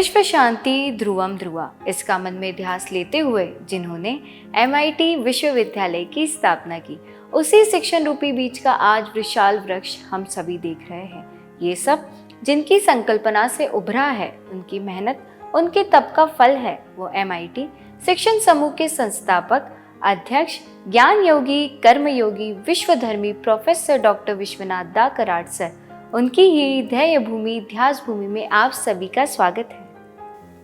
विश्व शांति ध्रुवम ध्रुवा, इसका मन में ध्यास लेते हुए जिन्होंने MIT विश्वविद्यालय की स्थापना की, उसी शिक्षण रूपी बीज का आज विशाल वृक्ष हम सभी देख रहे हैं। ये सब जिनकी संकल्पना से उभरा है, उनकी मेहनत, उनके तप का फल है। वो MIT शिक्षण समूह के संस्थापक, अध्यक्ष, ज्ञान योगी, कर्म योगी, विश्वधर्मी प्रोफेसर डॉक्टर विश्वनाथ दा कराड सर, उनकी ही ध्येय भूमि ध्यास भूमि में आप सभी का स्वागत है।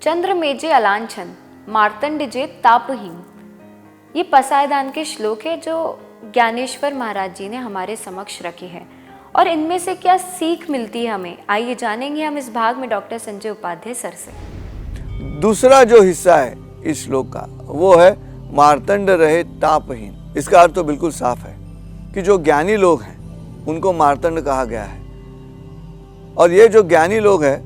चंद्रमेजे अलांछन मार्तंडजे तापहीन, ये पसायदान के श्लोक है जो ज्ञानेश्वर महाराज जी ने हमारे समक्ष रखे हैं। और इनमें से क्या सीख मिलती है हमें, आइए जानेंगे हम इस भाग में डॉक्टर संजय उपाध्याय सर से। दूसरा जो हिस्सा है इस श्लोक का वो है मार्तंड रहे तापहीन। इसका अर्थ तो बिल्कुल साफ है कि जो ज्ञानी लोग हैं उनको मार्तंड कहा गया है। और ये जो ज्ञानी लोग हैं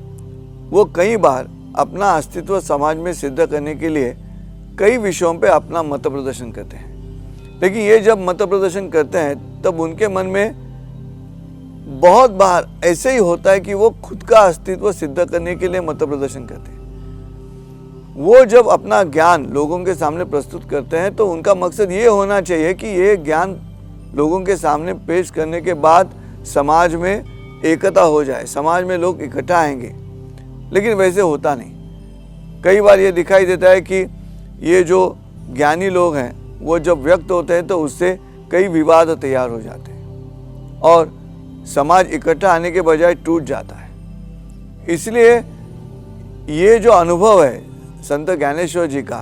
वो कई बार अपना अस्तित्व समाज में सिद्ध करने के लिए कई विषयों पे अपना मत प्रदर्शन करते हैं। लेकिन ये जब मत प्रदर्शन करते हैं तब उनके मन में बहुत बार ऐसे ही होता है कि वो खुद का अस्तित्व सिद्ध करने के लिए मत प्रदर्शन करते हैं। वो जब अपना ज्ञान लोगों के सामने प्रस्तुत करते हैं तो उनका मकसद ये होना चाहिए कि ये ज्ञान लोगों के सामने पेश करने के बाद समाज में एकता हो जाए, समाज में लोग इकट्ठा आएंगे। लेकिन वैसे होता नहीं। कई बार ये दिखाई देता है कि ये जो ज्ञानी लोग हैं वो जब व्यक्त होते हैं तो उससे कई विवाद तैयार हो जाते हैं और समाज इकट्ठा आने के बजाय टूट जाता है। इसलिए ये जो अनुभव है संत ज्ञानेश्वर जी का,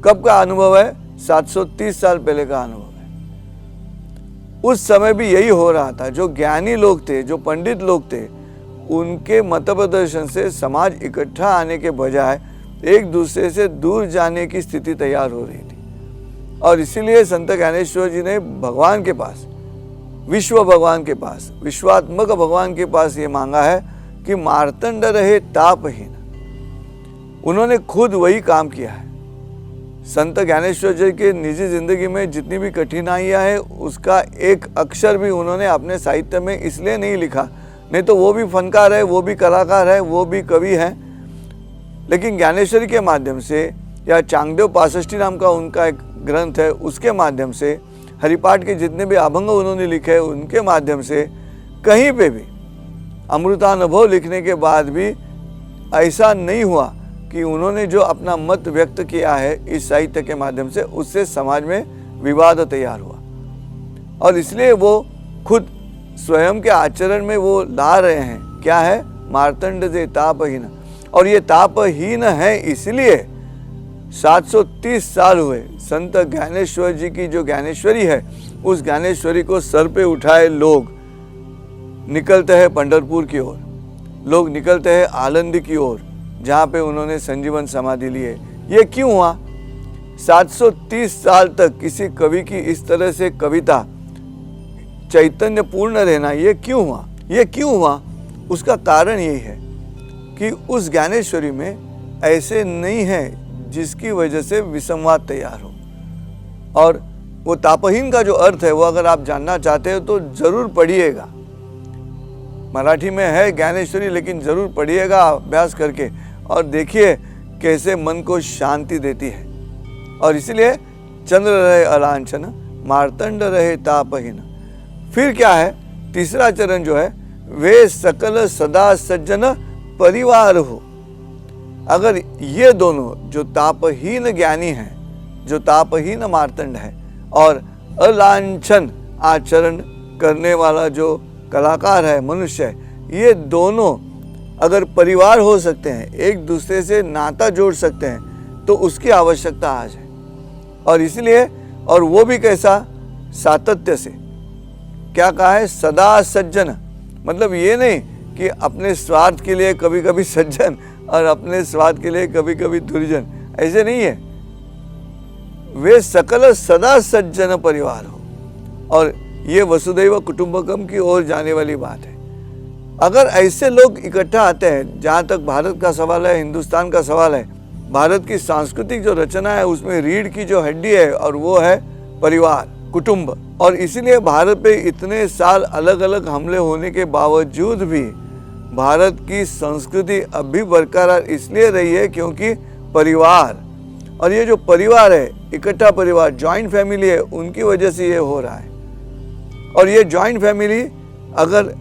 कब का अनुभव है? 730 साल पहले का अनुभव है। उस समय भी यही हो रहा था। जो ज्ञानी लोग थे, जो पंडित लोग थे, उनके मत प्रदर्शन से समाज इकट्ठा आने के बजाय एक दूसरे से दूर जाने की स्थिति तैयार हो रही थी। और इसीलिए संत ज्ञानेश्वर जी ने भगवान के पास, विश्व भगवान के पास, विश्वात्मक भगवान के पास ये मांगा है कि मार्तंड रहे तापहीन। उन्होंने खुद वही काम किया है। संत ज्ञानेश्वर जी के निजी जिंदगी में जितनी भी कठिनाइयां हैं उसका एक अक्षर भी उन्होंने अपने साहित्य में इसलिए नहीं लिखा, नहीं तो वो भी फनकार है, वो भी कलाकार है, वो भी कवि है। लेकिन ज्ञानेश्वरी के माध्यम से या चांगदेव पासष्टी नाम का उनका एक ग्रंथ है, उसके माध्यम से, हरिपाठ के जितने भी अभंग उन्होंने लिखे हैं उनके माध्यम से, कहीं पे भी अमृतानुभव लिखने के बाद भी ऐसा नहीं हुआ कि उन्होंने जो अपना मत व्यक्त किया है इस साहित्य के माध्यम से उससे समाज में विवाद तैयार हुआ। और इसलिए वो खुद स्वयं के आचरण में वो ला रहे हैं, क्या है? मार्तंड जे तापहीन। और ये तापहीन है इसलिए 730 साल हुए संत ज्ञानेश्वर जी की जो ज्ञानेश्वरी है उस ज्ञानेश्वरी को सर पे उठाए लोग निकलते हैं पंढरपुर की ओर, लोग निकलते हैं आलंदी की ओर जहाँ पे उन्होंने संजीवन समाधि ली है। ये क्यों हुआ? 730 साल तक किसी कवि की इस तरह से कविता चैतन्य पूर्ण रहना, ये क्यों हुआ? ये क्यों हुआ? उसका कारण यही है कि उस ज्ञानेश्वरी में ऐसे नहीं है जिसकी वजह से विसंवाद तैयार हो। और वो तापहीन का जो अर्थ है वो अगर आप जानना चाहते हो तो जरूर पढ़िएगा। मराठी में है ज्ञानेश्वरी, लेकिन जरूर पढ़िएगा अभ्यास करके और देखिए कैसे मन को शांति देती है। और इसलिए चंद्र रहे अलांछन मार्तंड रहे तापहीन। फिर क्या है? तीसरा चरण जो है, वे सकल सदा सज्जन परिवार हो। अगर ये दोनों जो तापहीन ज्ञानी हैं, जो तापहीन मार्तंड है, और अलांछन आचरण करने वाला जो कलाकार है, मनुष्य है, ये दोनों अगर परिवार हो सकते हैं, एक दूसरे से नाता जोड़ सकते हैं, तो उसकी आवश्यकता आज है। और इसलिए, और वो भी कैसा? सातत्य से। क्या कहा है? सदा सज्जन। मतलब ये नहीं कि अपने स्वार्थ के लिए कभी कभी सज्जन और अपने स्वार्थ के लिए कभी कभी दुर्जन, ऐसे नहीं है। वे सकल सदा सज्जन परिवार हो। और ये वसुधैव कुटुंबकम की ओर जाने वाली बात है। अगर ऐसे लोग इकट्ठा आते हैं, जहाँ तक भारत का सवाल है, हिंदुस्तान का सवाल है, भारत की सांस्कृतिक जो रचना है उसमें रीढ़ की जो हड्डी है और वो है परिवार, कुटुंब। और इसीलिए भारत पे इतने साल अलग अलग हमले होने के बावजूद भी भारत की संस्कृति अब भी बरकरार इसलिए रही है क्योंकि परिवार, और ये जो परिवार है, इकट्ठा परिवार, जॉइंट फैमिली है, उनकी वजह से ये हो रहा है। और ये जॉइंट फैमिली अगर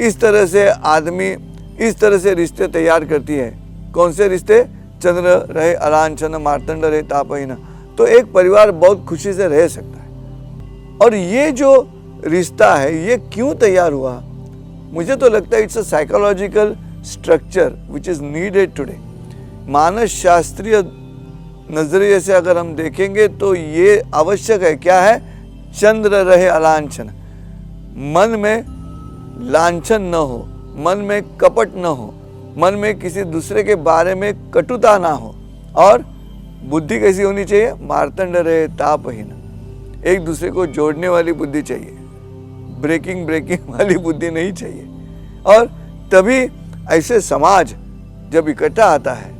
इस तरह से आदमी इस तरह से रिश्ते तैयार करती है, कौन से रिश्ते? चंद्र रहे अलांछन मार्तंड रहे तापहीन, तो एक परिवार बहुत खुशी से रह सकता है। और ये जो रिश्ता है ये क्यों तैयार हुआ? मुझे तो लगता है it's a psychological structure which is needed today. मानस शास्त्रीय नजरिए से अगर हम देखेंगे तो ये आवश्यक है। क्या है? चंद्र रहे अलांछन, मन में लांछन न हो, मन में कपट न हो, मन में किसी दूसरे के बारे में कटुता ना हो, और बुद्धि कैसी होनी चाहिए? मार्तंड रहे तापहीन, एक दूसरे को जोड़ने वाली बुद्धि चाहिए, ब्रेकिंग वाली बुद्धि नहीं चाहिए। और तभी ऐसे समाज जब इकट्ठा आता है,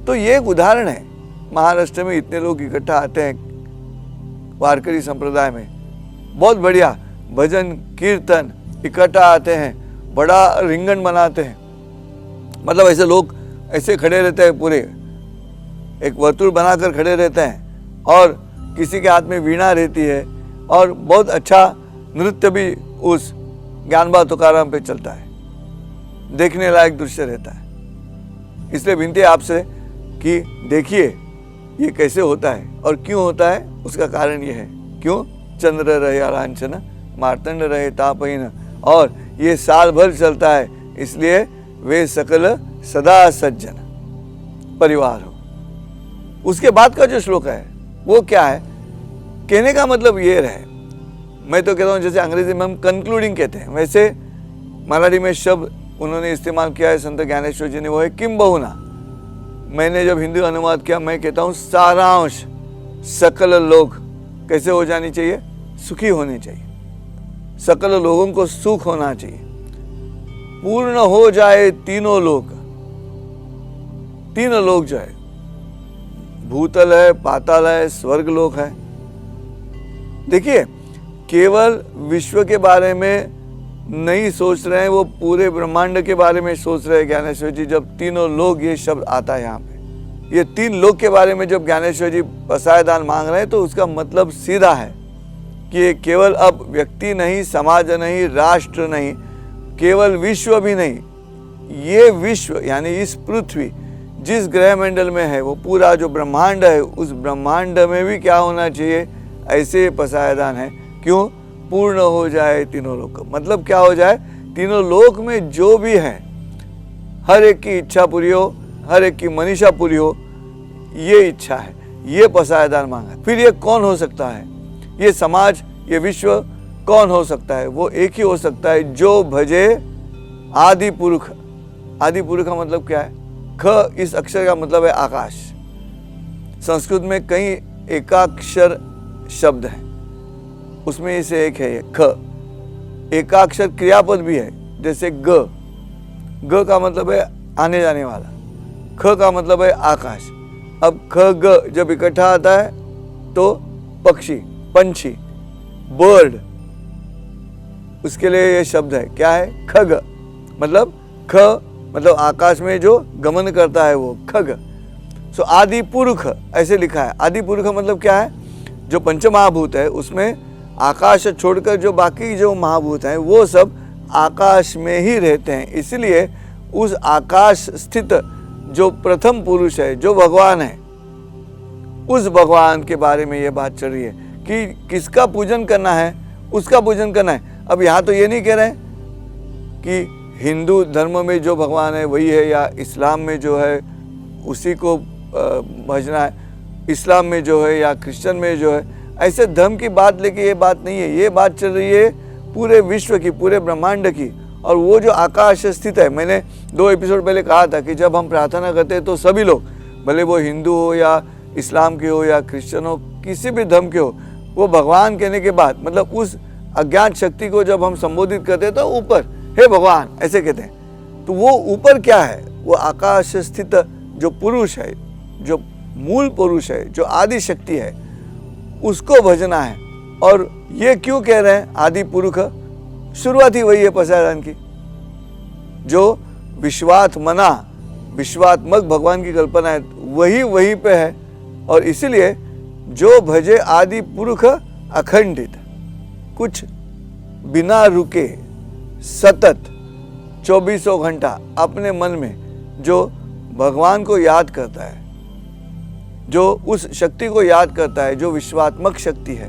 तो ये एक उदाहरण है। महाराष्ट्र में इतने लोग इकट्ठा आते हैं वारकरी संप्रदाय में, बहुत बढ़िया भजन कीर्तन, इकट्ठा आते हैं, बड़ा रिंगण बनाते हैं। मतलब ऐसे लोग ऐसे खड़े रहते हैं, पूरे एक वर्तुल बनाकर खड़े रहते हैं, और किसी के हाथ में वीणा रहती है, और बहुत अच्छा नृत्य भी उस ज्ञानबा तुकाराम पे चलता है, देखने लायक दृश्य रहता है। इसलिए विनती है आपसे कि देखिए ये कैसे होता है और क्यों होता है। उसका कारण ये है, क्यों? चंद्र रहे अलांछन मार्तंड रहे तापहीन, और ये साल भर चलता है, इसलिए वे सकल सदा सज्जन परिवार हो। उसके बाद का जो श्लोक है वो क्या है? कहने का मतलब ये रहे, मैं तो कहता हूँ जैसे अंग्रेजी में हम कंक्लूडिंग कहते हैं, वैसे मराठी में शब्द उन्होंने इस्तेमाल किया है संत ज्ञानेश्वर जी ने, वो है किंबहुना। मैंने जब हिंदी अनुवाद किया, मैं कहता हूँ सारांश, सकल लोग कैसे हो जानी चाहिए? सुखी होने चाहिए, सकल लोगों को सुख होना चाहिए, पूर्ण हो जाए तीनों लोग। तीनों लोग जो है, भूतल है, पाताल है, स्वर्ग लोक है। देखिए, केवल विश्व के बारे में नहीं सोच रहे हैं, वो पूरे ब्रह्मांड के बारे में सोच रहे हैं ज्ञानेश्वर जी। जब तीनों लोग ये शब्द आता है यहाँ पे, ये तीन लोग के बारे में जब ज्ञानेश्वर जी पसाय दान मांग रहे हैं, तो उसका मतलब सीधा है कि ये केवल अब व्यक्ति नहीं, समाज नहीं, राष्ट्र नहीं, केवल विश्व भी नहीं, ये विश्व यानी इस पृथ्वी जिस ग्रह मंडल में है, वो पूरा जो ब्रह्मांड है, उस ब्रह्मांड में भी क्या होना चाहिए? ऐसे पसायदान है। क्यों? पूर्ण हो जाए तीनों लोक। मतलब क्या हो जाए? तीनों लोक में जो भी है, हर एक की इच्छा पूरी हो, हर एक की मनीषा पूरी हो, ये इच्छा है, ये पसायदान मांगा। फिर ये कौन हो सकता है? ये समाज, ये विश्व कौन हो सकता है? वो एक ही हो सकता है जो भजे आदि पुरुष। आदि पुरुष का मतलब क्या है? ख, इस अक्षर का मतलब है आकाश। संस्कृत में कई एकाक्षर शब्द हैं, उसमें से एक है ये ख। एकाक्षर क्रियापद भी है, जैसे ग। ग का मतलब है आने जाने वाला, ख का मतलब है आकाश। अब ख ग जब इकट्ठा आता है तो पक्षी, पंछी, बर्ड, उसके लिए ये शब्द है। क्या है? खग। मतलब ख मतलब आकाश में जो गमन करता है वो खग। सो आदि पुरुष ऐसे लिखा है। आदि पुरुष मतलब क्या है? जो पंचमहाभूत है उसमें आकाश छोड़कर जो बाकी जो महाभूत हैं वो सब आकाश में ही रहते हैं। इसलिए उस आकाश स्थित जो प्रथम पुरुष है, जो भगवान है, उस भगवान के बारे में ये बात चल रही है कि किसका पूजन करना है, उसका पूजन करना है। अब यहाँ तो ये नहीं कह रहे कि हिंदू धर्म में जो भगवान है वही है, या इस्लाम में जो है उसी को भजना है, इस्लाम में जो है या क्रिश्चियन में जो है, ऐसे धर्म की बात लेके ये बात नहीं है। ये बात चल रही है पूरे विश्व की, पूरे ब्रह्मांड की। और वो जो आकाश स्थित है, मैंने 2 एपिसोड पहले कहा था कि जब हम प्रार्थना करते हैं तो सभी लोग, भले वो हिंदू हो या इस्लाम के हो या क्रिश्चियन हो, किसी भी धर्म के हो, वो भगवान कहने के बाद मतलब उस अज्ञात शक्ति को जब हम संबोधित करते हैं तो ऊपर, हे भगवान ऐसे कहते हैं। तो वो ऊपर क्या है? वो आकाश स्थित जो पुरुष है, जो मूल पुरुष है, जो आदि शक्ति है, उसको भजना है। और ये क्यों कह रहे हैं आदि पुरुष? शुरुआत ही वही है पसायदान की। जो विश्वात्मक भगवान की कल्पना है वही वहीं पे है। और इसीलिए जो भजे आदि पुरुष अखंडित, कुछ बिना रुके सतत 24 घंटा अपने मन में जो भगवान को याद करता है, जो उस शक्ति को याद करता है जो विश्वात्मक शक्ति है,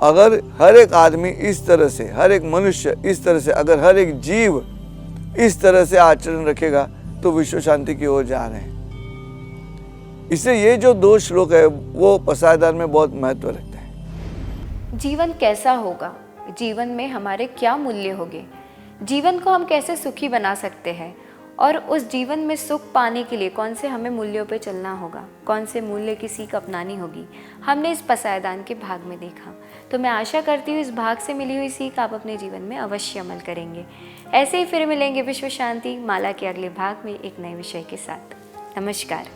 अगर हर एक आदमी इस तरह से, हर एक मनुष्य इस तरह से, अगर हर एक जीव इस तरह से आचरण रखेगा तो विश्व शांति की ओर जा रहे हैं। इससे ये जो 2 श्लोक है वो पसायदान में बहुत महत्व रखते हैं। जीवन कैसा होगा, जीवन में हमारे क्या मूल्य होंगे, जीवन को हम कैसे सुखी बना सकते हैं, और उस जीवन में सुख पाने के लिए कौन से हमें मूल्यों पे चलना होगा, कौन से मूल्य की सीख अपनानी होगी, हमने इस पसायदान के भाग में देखा। तो मैं आशा करती हूँ इस भाग से मिली हुई सीख आप अपने जीवन में अवश्य अमल करेंगे। ऐसे ही फिर मिलेंगे विश्व शांति माला के अगले भाग में एक नए विषय के साथ। नमस्कार।